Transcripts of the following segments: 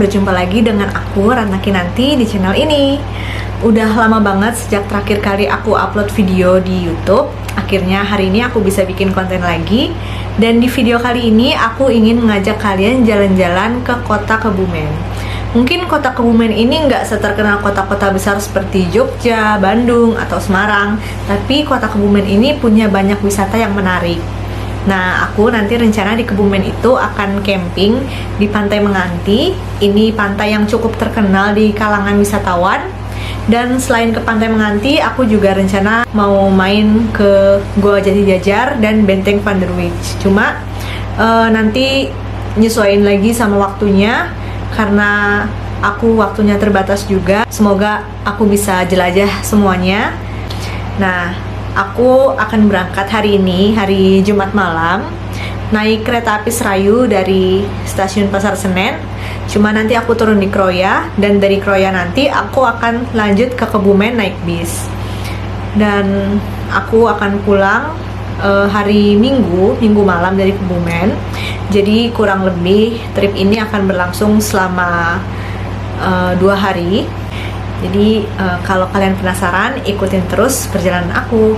berjumpa lagi dengan aku Ratna Kinanti di channel ini. Udah lama banget sejak terakhir kali aku upload video di YouTube. Akhirnya hari ini aku bisa bikin konten lagi. Dan di video kali ini aku ingin mengajak kalian jalan-jalan ke kota Kebumen. Mungkin kota Kebumen ini nggak seterkenal kota-kota besar seperti Jogja, Bandung, atau Semarang. Tapi kota Kebumen ini punya banyak wisata yang menarik. Nah, aku nanti rencana di Kebumen itu akan camping di Pantai Menganti. Ini pantai yang cukup terkenal di kalangan wisatawan. Dan selain ke Pantai Menganti, aku juga rencana mau main ke Goa Jati Jajar dan Benteng Van der Wijk. Cuma nanti nyesuaiin lagi sama waktunya, karena aku waktunya terbatas juga. Semoga aku bisa jelajah semuanya. Nah, aku akan berangkat hari ini, hari Jumat malam, naik kereta api Serayu dari stasiun Pasar Senen. Cuma nanti aku turun di Kroya, dan dari Kroya nanti aku akan lanjut ke Kebumen naik bis. Dan aku akan pulang hari Minggu malam dari Kebumen. Jadi kurang lebih trip ini akan berlangsung selama 2 hari. Jadi kalau kalian penasaran, ikutin terus perjalanan aku.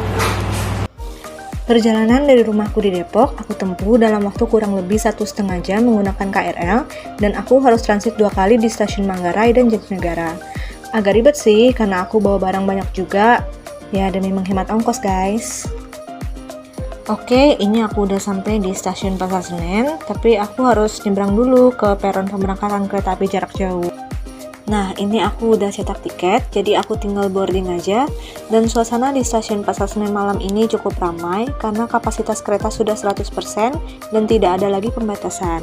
Perjalanan dari rumahku di Depok, aku tempuh dalam waktu kurang lebih 1,5 jam menggunakan KRL, dan aku harus transit 2 kali di stasiun Manggarai dan Jatinegara. Agak ribet sih, karena aku bawa barang banyak juga, ya demi menghemat ongkos guys. Oke, ini aku udah sampai di stasiun Pasar Senen, tapi aku harus nyebrang dulu ke peron pemberangkatan kereta api jarak jauh. Nah, ini aku udah cetak tiket, jadi aku tinggal boarding aja. Dan suasana di stasiun Pasar Senen malam ini cukup ramai karena kapasitas kereta sudah 100% dan tidak ada lagi pembatasan.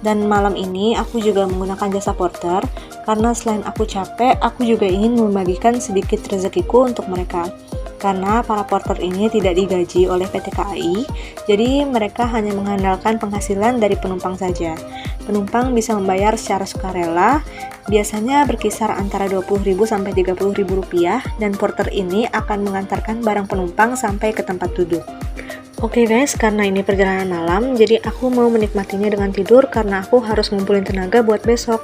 Dan malam ini aku juga menggunakan jasa porter karena selain aku capek, aku juga ingin membagikan sedikit rezekiku untuk mereka. Karena para porter ini tidak digaji oleh PT KAI, jadi mereka hanya mengandalkan penghasilan dari penumpang saja. Penumpang bisa membayar secara sukarela, biasanya berkisar antara Rp20.000 sampai Rp30.000, dan porter ini akan mengantarkan barang penumpang sampai ke tempat duduk. Oke guys, karena ini perjalanan malam, jadi aku mau menikmatinya dengan tidur karena aku harus ngumpulin tenaga buat besok.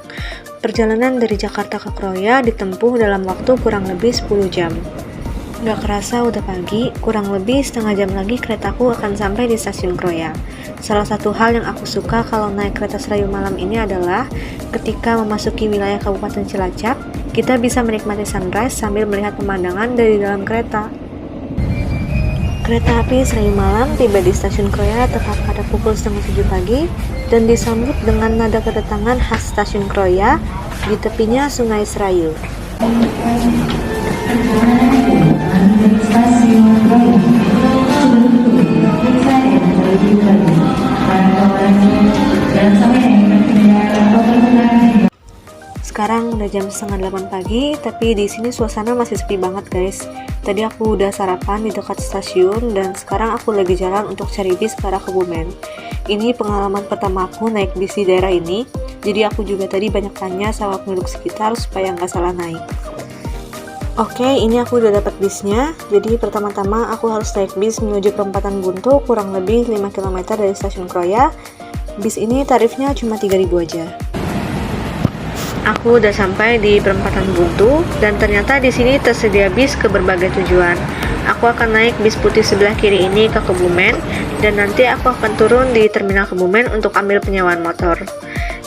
Perjalanan dari Jakarta ke Kroya ditempuh dalam waktu kurang lebih 10 jam. Gak kerasa udah pagi, kurang lebih setengah jam lagi keretaku akan sampai di stasiun Kroya. Salah satu hal yang aku suka kalau naik kereta Serayu malam ini adalah ketika memasuki wilayah Kabupaten Cilacap, kita bisa menikmati sunrise sambil melihat pemandangan dari dalam kereta. Kereta api Serayu malam tiba di stasiun Kroya tepat pada pukul 6:30 pagi dan disambut dengan nada kedatangan khas stasiun Kroya, di tepinya Sungai Serayu. Sekarang udah jam 7:30 pagi, tapi di sini suasana masih sepi banget guys. Tadi aku udah sarapan di dekat stasiun dan sekarang aku lagi jalan untuk cari bis ke arah Kebumen. Ini pengalaman pertama aku naik bis di daerah ini, jadi aku juga tadi banyak tanya sama penduduk sekitar supaya nggak salah naik. Oke, ini aku udah dapat bisnya. Jadi pertama-tama aku harus naik bis menuju perempatan Buntu, kurang lebih 5 km dari stasiun Kroya. Bis ini tarifnya cuma 3.000 aja. Aku udah sampai di perempatan Buntu dan ternyata di sini tersedia bis ke berbagai tujuan. Aku akan naik bis putih sebelah kiri ini ke Kebumen dan nanti aku akan turun di terminal Kebumen untuk ambil penyewaan motor.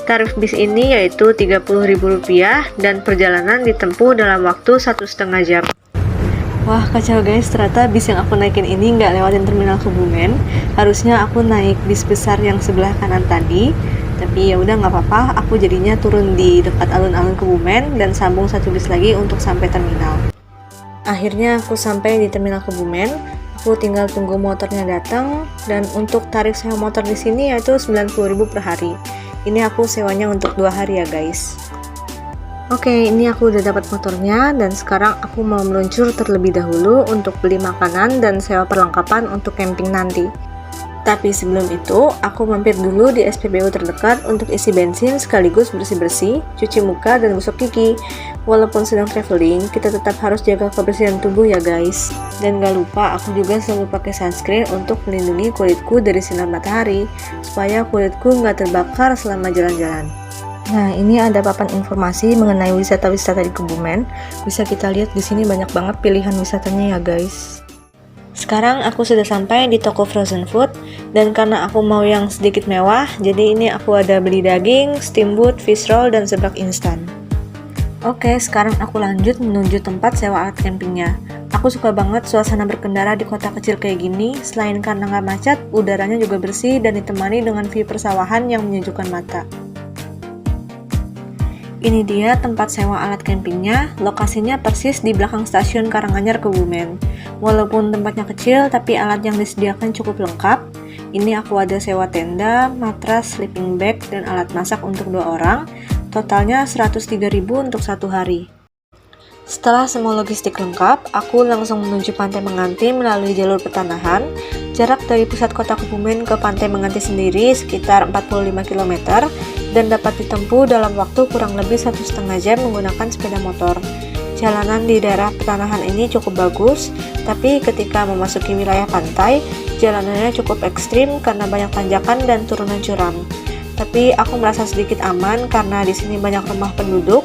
Tarif bis ini yaitu Rp30.000 dan perjalanan ditempuh dalam waktu 1,5 jam. Wah, kacau guys, ternyata bis yang aku naikin ini nggak lewatin terminal Kebumen. Harusnya aku naik bis besar yang sebelah kanan tadi, tapi ya udah nggak apa-apa, aku jadinya turun di dekat alun-alun Kebumen dan sambung satu bis lagi untuk sampai terminal. Akhirnya aku sampai di terminal Kebumen. Aku tinggal tunggu motornya datang, dan untuk tarif sewa motor di sini yaitu Rp90.000 per hari. Ini aku sewanya untuk 2 hari ya guys. Oke, ini aku udah dapat motornya dan sekarang aku mau meluncur terlebih dahulu untuk beli makanan dan sewa perlengkapan untuk camping nanti. Tapi sebelum itu, aku mampir dulu di SPBU terdekat untuk isi bensin sekaligus bersih-bersih, cuci muka, dan gosok gigi. Walaupun sedang traveling, kita tetap harus jaga kebersihan tubuh ya guys. Dan gak lupa, aku juga selalu pakai sunscreen untuk melindungi kulitku dari sinar matahari, supaya kulitku gak terbakar selama jalan-jalan. Nah, ini ada papan informasi mengenai wisata-wisata di Kebumen. Bisa kita lihat di sini banyak banget pilihan wisatanya ya guys. Sekarang aku sudah sampai di toko frozen food, dan karena aku mau yang sedikit mewah, jadi ini aku ada beli daging, steamboat, fish roll, dan seblak instan. Oke, sekarang aku lanjut menuju tempat sewa alat campingnya. Aku suka banget suasana berkendara di kota kecil kayak gini, selain karena nggak macet, udaranya juga bersih dan ditemani dengan view persawahan yang menyejukkan mata. Ini dia tempat sewa alat campingnya, lokasinya persis di belakang stasiun Karanganyar Kebumen. Walaupun tempatnya kecil, tapi alat yang disediakan cukup lengkap. Ini aku ada sewa tenda, matras, sleeping bag, dan alat masak untuk 2 orang. Totalnya 103.000 untuk 1 hari. Setelah semua logistik lengkap, aku langsung menuju Pantai Menganti melalui jalur pertanahan. Jarak dari pusat kota Kebumen ke Pantai Menganti sendiri sekitar 45 km dan dapat ditempuh dalam waktu kurang lebih 1,5 jam menggunakan sepeda motor. Jalanan di daerah pertanahan ini cukup bagus, tapi ketika memasuki wilayah pantai, jalanannya cukup ekstrim karena banyak tanjakan dan turunan curam. Tapi aku merasa sedikit aman karena di sini banyak rumah penduduk.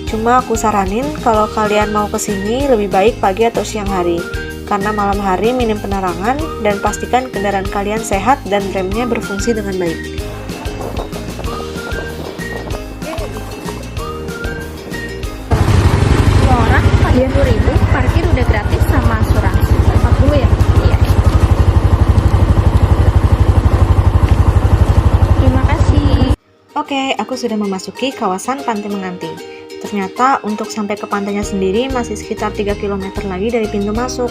Cuma aku saranin kalau kalian mau kesini lebih baik pagi atau siang hari, karena malam hari minim penerangan, dan pastikan kendaraan kalian sehat dan remnya berfungsi dengan baik. Orang 40.000, parkir udah gratis sama asuransi. 40 ya? Iya. Terima kasih. Oke, aku sudah memasuki kawasan Pantai Menganti. Ternyata untuk sampai ke pantainya sendiri masih sekitar 3 km lagi dari pintu masuk.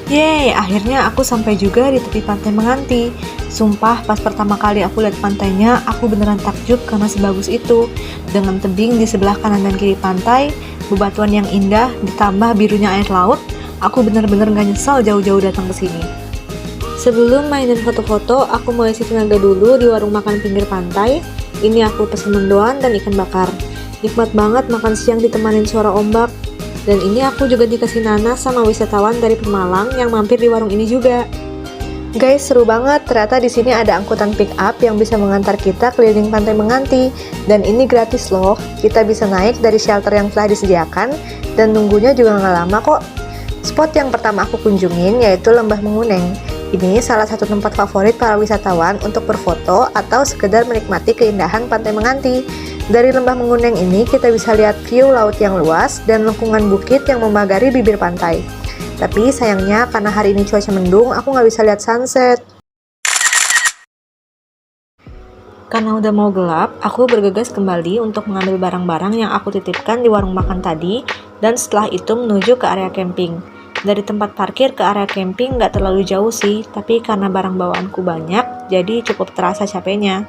Yeay, akhirnya aku sampai juga di tepi Pantai Menganti. Sumpah, pas pertama kali aku lihat pantainya, aku beneran takjub karena sebagus itu. Dengan tebing di sebelah kanan dan kiri pantai, bebatuan yang indah, ditambah birunya air laut, aku bener-bener gak nyesal jauh-jauh datang ke sini. Sebelum main dan foto-foto, aku mau isi tenaga dulu di warung makan pinggir pantai. Ini aku pesen mendoan dan ikan bakar. Nikmat banget makan siang ditemanin suara ombak. Dan ini aku juga dikasih nanas sama wisatawan dari Pemalang yang mampir di warung ini juga. Guys, seru banget. Ternyata di sini ada angkutan pick up yang bisa mengantar kita keliling Pantai Menganti. Dan ini gratis loh. Kita bisa naik dari shelter yang telah disediakan dan nunggunya juga nggak lama kok. Spot yang pertama aku kunjungin yaitu Lembah Menguneng. Ini salah satu tempat favorit para wisatawan untuk berfoto atau sekedar menikmati keindahan Pantai Menganti. Dari Lembah Menguneng ini kita bisa lihat view laut yang luas dan lengkungan bukit yang memagari bibir pantai. Tapi sayangnya karena hari ini cuaca mendung, aku nggak bisa lihat sunset. Karena udah mau gelap, aku bergegas kembali untuk mengambil barang-barang yang aku titipkan di warung makan tadi, dan setelah itu menuju ke area camping. Dari tempat parkir ke area camping nggak terlalu jauh sih, tapi karena barang bawaanku banyak, jadi cukup terasa capeknya.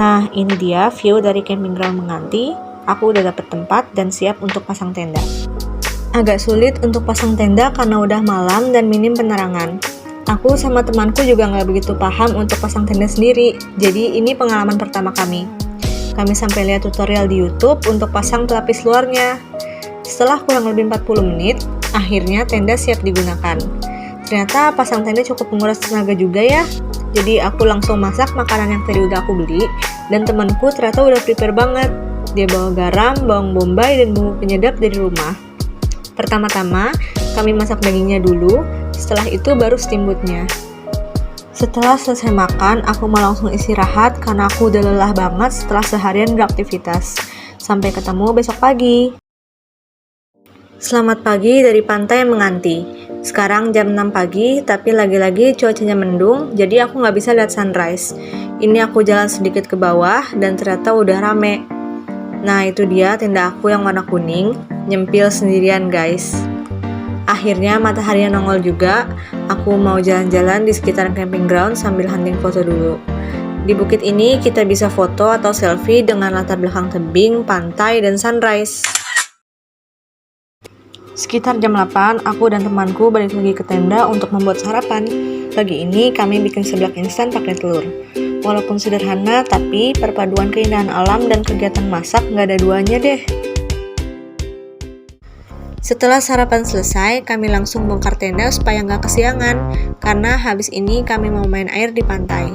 Nah, ini dia view dari camping ground Menganti. Aku udah dapet tempat dan siap untuk pasang tenda. Agak sulit untuk pasang tenda karena udah malam dan minim penerangan. Aku sama temanku juga nggak begitu paham untuk pasang tenda sendiri, jadi ini pengalaman pertama kami. Kami sampai lihat tutorial di YouTube untuk pasang pelapis luarnya. Setelah kurang lebih 40 menit, akhirnya tenda siap digunakan. Ternyata pasang tenda cukup menguras tenaga juga ya. Jadi aku langsung masak makanan yang tadi udah aku beli, dan temanku ternyata udah prepare banget. Dia bawa garam, bawang bombay, dan bumbu penyedap dari rumah. Pertama-tama, kami masak dagingnya dulu, setelah itu baru steamboatnya. Setelah selesai makan, aku mau langsung istirahat karena aku udah lelah banget setelah seharian beraktivitas. Sampai ketemu besok pagi. Selamat pagi dari Pantai Menganti. Sekarang jam 6 pagi, tapi lagi-lagi cuacanya mendung, jadi aku nggak bisa lihat sunrise. Ini aku jalan sedikit ke bawah, dan ternyata udah rame. Nah, itu dia tenda aku yang warna kuning, nyempil sendirian guys. Akhirnya matahari nongol juga, aku mau jalan-jalan di sekitar camping ground sambil hunting foto dulu. Di bukit ini kita bisa foto atau selfie dengan latar belakang tebing, pantai, dan sunrise. Sekitar jam 8, aku dan temanku balik lagi ke tenda untuk membuat sarapan. Pagi ini kami bikin seblak instan pakai telur. Walaupun sederhana, tapi perpaduan keindahan alam dan kegiatan masak nggak ada duanya deh. Setelah sarapan selesai, kami langsung bongkar tenda supaya nggak kesiangan, karena habis ini kami mau main air di pantai.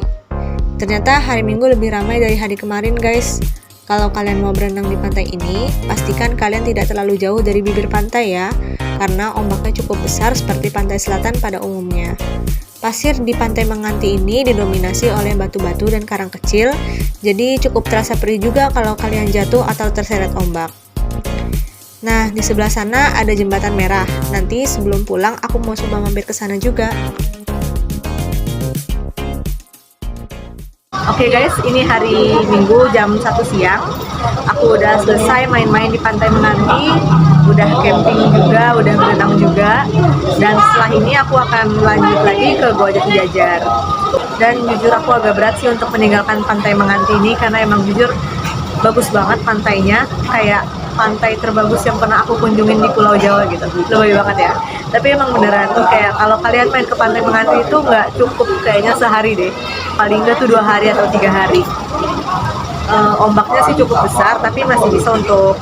Ternyata hari Minggu lebih ramai dari hari kemarin, guys. Kalau kalian mau berenang di pantai ini, pastikan kalian tidak terlalu jauh dari bibir pantai ya, karena ombaknya cukup besar seperti pantai selatan pada umumnya. Pasir di Pantai Menganti ini didominasi oleh batu-batu dan karang kecil, jadi cukup terasa perih juga kalau kalian jatuh atau terseret ombak. Nah, di sebelah sana ada jembatan merah. Nanti sebelum pulang aku mau coba mampir ke sana juga. Oke guys, ini hari Minggu jam 1 siang. Aku udah selesai main-main di Pantai Menganti, udah camping juga, udah berenang juga. Dan setelah ini aku akan lanjut lagi ke Goa Jati Jajar. Dan jujur aku agak berat sih untuk meninggalkan Pantai Menganti ini, karena emang jujur bagus banget pantainya, kayak pantai terbagus yang pernah aku kunjungin di Pulau Jawa gitu, lebih banget ya. Tapi emang beneran kayak kalau kalian main ke Pantai Menganti itu nggak cukup kayaknya sehari deh, paling nggak tuh 2 hari atau 3 hari. Ombaknya sih cukup besar, tapi masih bisa untuk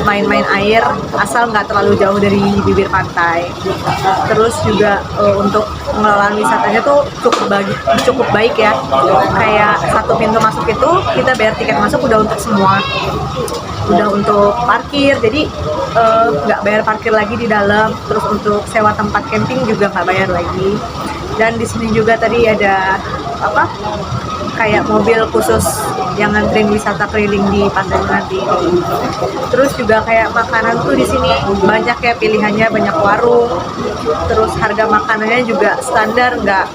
main-main air asal nggak terlalu jauh dari bibir pantai. Terus juga untuk pengelolaan wisatanya tuh cukup baik ya. Kayak satu pintu masuk itu kita bayar tiket masuk udah untuk semua, udah untuk parkir, jadi nggak bayar parkir lagi di dalam. Terus untuk sewa tempat camping juga nggak bayar lagi. Dan di sini juga tadi ada kayak mobil khusus yang nganterin wisata keliling di Pantai Menganti. Terus juga kayak makanan tuh di sini banyak ya pilihannya, banyak warung. Terus harga makanannya juga standar, nggak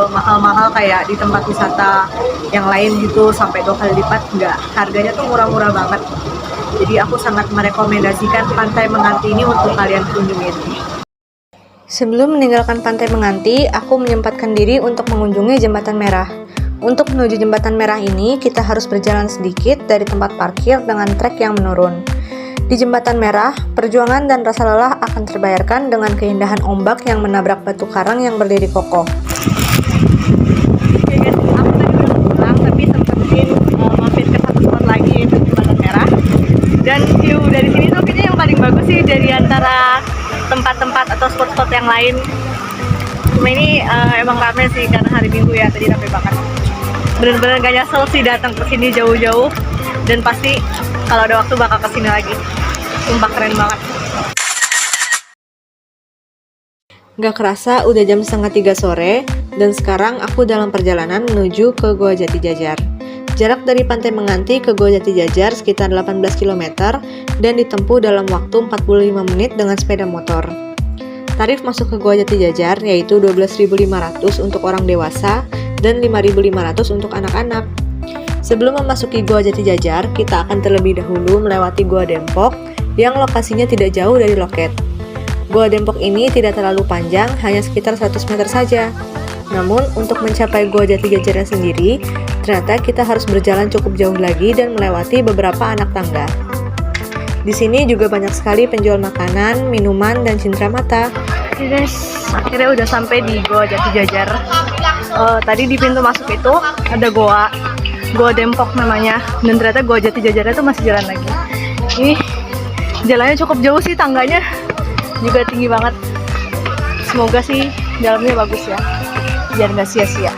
mahal-mahal kayak di tempat wisata yang lain gitu sampai 2 kali lipat, nggak. Harganya tuh murah-murah banget. Jadi aku sangat merekomendasikan Pantai Menganti ini untuk kalian kunjungin. Sebelum meninggalkan Pantai Menganti, aku menyempatkan diri untuk mengunjungi Jembatan Merah. Untuk menuju Jembatan Merah ini, kita harus berjalan sedikit dari tempat parkir dengan trek yang menurun. Di Jembatan Merah, perjuangan dan rasa lelah akan terbayarkan dengan keindahan ombak yang menabrak batu karang yang berdiri kokoh. Oke guys, aku tadi udah pulang, tapi sempetin mampir ke satu spot lagi, yaitu Jembatan Merah. Dan view dari sini tuh kayaknya yang paling bagus sih dari antara tempat-tempat atau spot-spot yang lain. Cuma ini emang rame sih karena hari Minggu ya, tadi rame banget. Bener-bener gak nyesel sih datang ke sini jauh-jauh, dan pasti kalau ada waktu bakal ke sini lagi. Sumpah keren banget. Gak kerasa udah jam 2:30 sore, dan sekarang aku dalam perjalanan menuju ke Goa Jati Jajar. Jarak dari Pantai Menganti ke Goa Jati Jajar sekitar 18 km dan ditempuh dalam waktu 45 menit dengan sepeda motor. Tarif masuk ke Goa Jati Jajar yaitu 12.500 untuk orang dewasa dan 5.500 untuk anak-anak. Sebelum memasuki Goa Jati Jajar, kita akan terlebih dahulu melewati Goa Dempok yang lokasinya tidak jauh dari loket. Goa Dempok ini tidak terlalu panjang, hanya sekitar 100 meter saja. Namun, untuk mencapai Goa Jati Jajarnya sendiri, ternyata kita harus berjalan cukup jauh lagi dan melewati beberapa anak tangga. Di sini juga banyak sekali penjual makanan, minuman, dan cindera mata. Oke guys, akhirnya udah sampai di Goa Jati Jajar. Tadi di pintu masuk itu ada Goa Dempok namanya, dan ternyata Goa Jati Jajarnya tuh masih jalan lagi. Ini jalannya cukup jauh sih, tangganya juga tinggi banget. Semoga sih dalamnya bagus ya, biar nggak sia-sia.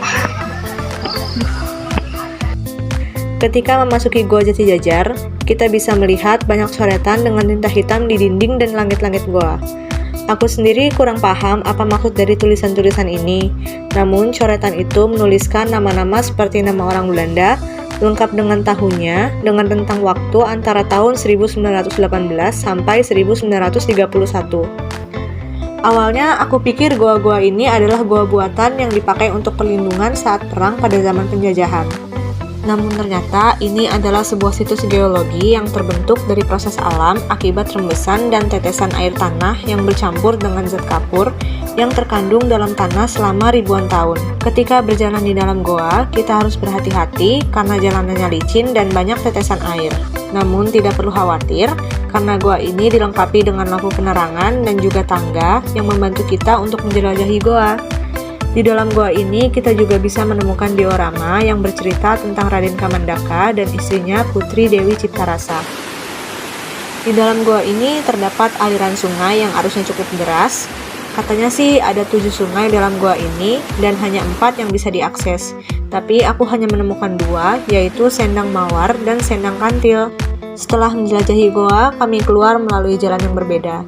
Ketika memasuki Goa Jati Jajar, kita bisa melihat banyak coretan dengan tinta hitam di dinding dan langit-langit goa. Aku sendiri kurang paham apa maksud dari tulisan-tulisan ini, namun coretan itu menuliskan nama-nama seperti nama orang Belanda, lengkap dengan tahunnya, dengan rentang waktu antara tahun 1918 sampai 1931. Awalnya aku pikir goa-goa ini adalah goa buatan yang dipakai untuk perlindungan saat perang pada zaman penjajahan. Namun ternyata ini adalah sebuah situs geologi yang terbentuk dari proses alam akibat rembesan dan tetesan air tanah yang bercampur dengan zat kapur yang terkandung dalam tanah selama ribuan tahun. Ketika berjalan di dalam goa, kita harus berhati-hati karena jalanannya licin dan banyak tetesan air. Namun tidak perlu khawatir, karena goa ini dilengkapi dengan lampu penerangan dan juga tangga yang membantu kita untuk menjelajahi goa. Di dalam goa ini kita juga bisa menemukan diorama yang bercerita tentang Raden Kamandaka dan istrinya Putri Dewi Ciptarasa. Di dalam gua ini terdapat aliran sungai yang arusnya cukup deras. Katanya sih ada 7 sungai dalam gua ini dan hanya 4 yang bisa diakses. Tapi aku hanya menemukan 2, yaitu Sendang Mawar dan Sendang Kantil. Setelah menjelajahi goa, kami keluar melalui jalan yang berbeda.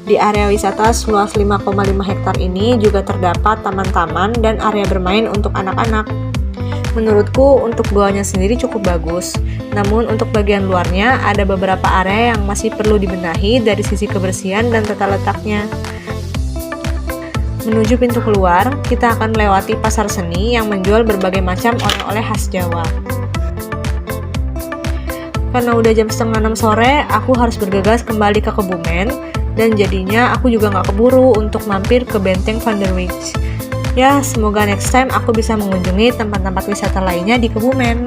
Di area wisata seluas 5,5 hektar ini juga terdapat taman-taman dan area bermain untuk anak-anak. Menurutku untuk goanya sendiri cukup bagus, namun untuk bagian luarnya ada beberapa area yang masih perlu dibenahi dari sisi kebersihan dan tata letaknya. Menuju pintu keluar, kita akan melewati pasar seni yang menjual berbagai macam oleh-oleh khas Jawa. Karena udah jam setengah 6 sore, aku harus bergegas kembali ke Kebumen, dan jadinya aku juga nggak keburu untuk mampir ke Benteng Van der Wijk. Ya, semoga next time aku bisa mengunjungi tempat-tempat wisata lainnya di Kebumen.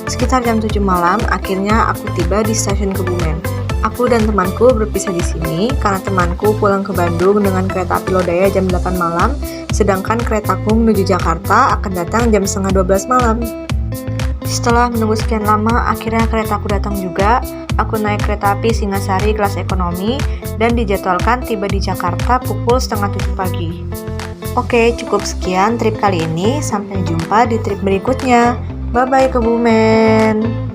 Sekitar jam 7 malam, akhirnya aku tiba di stasiun Kebumen. Aku dan temanku berpisah di sini karena temanku pulang ke Bandung dengan kereta api Lodaya jam 8 malam, sedangkan keretaku menuju Jakarta akan datang jam setengah 12 malam. Setelah menunggu sekian lama, akhirnya keretaku datang juga. Aku naik kereta api Singasari kelas ekonomi dan dijadwalkan tiba di Jakarta pukul setengah 7 pagi. Oke, cukup sekian trip kali ini. Sampai jumpa di trip berikutnya. Bye-bye Kebumen.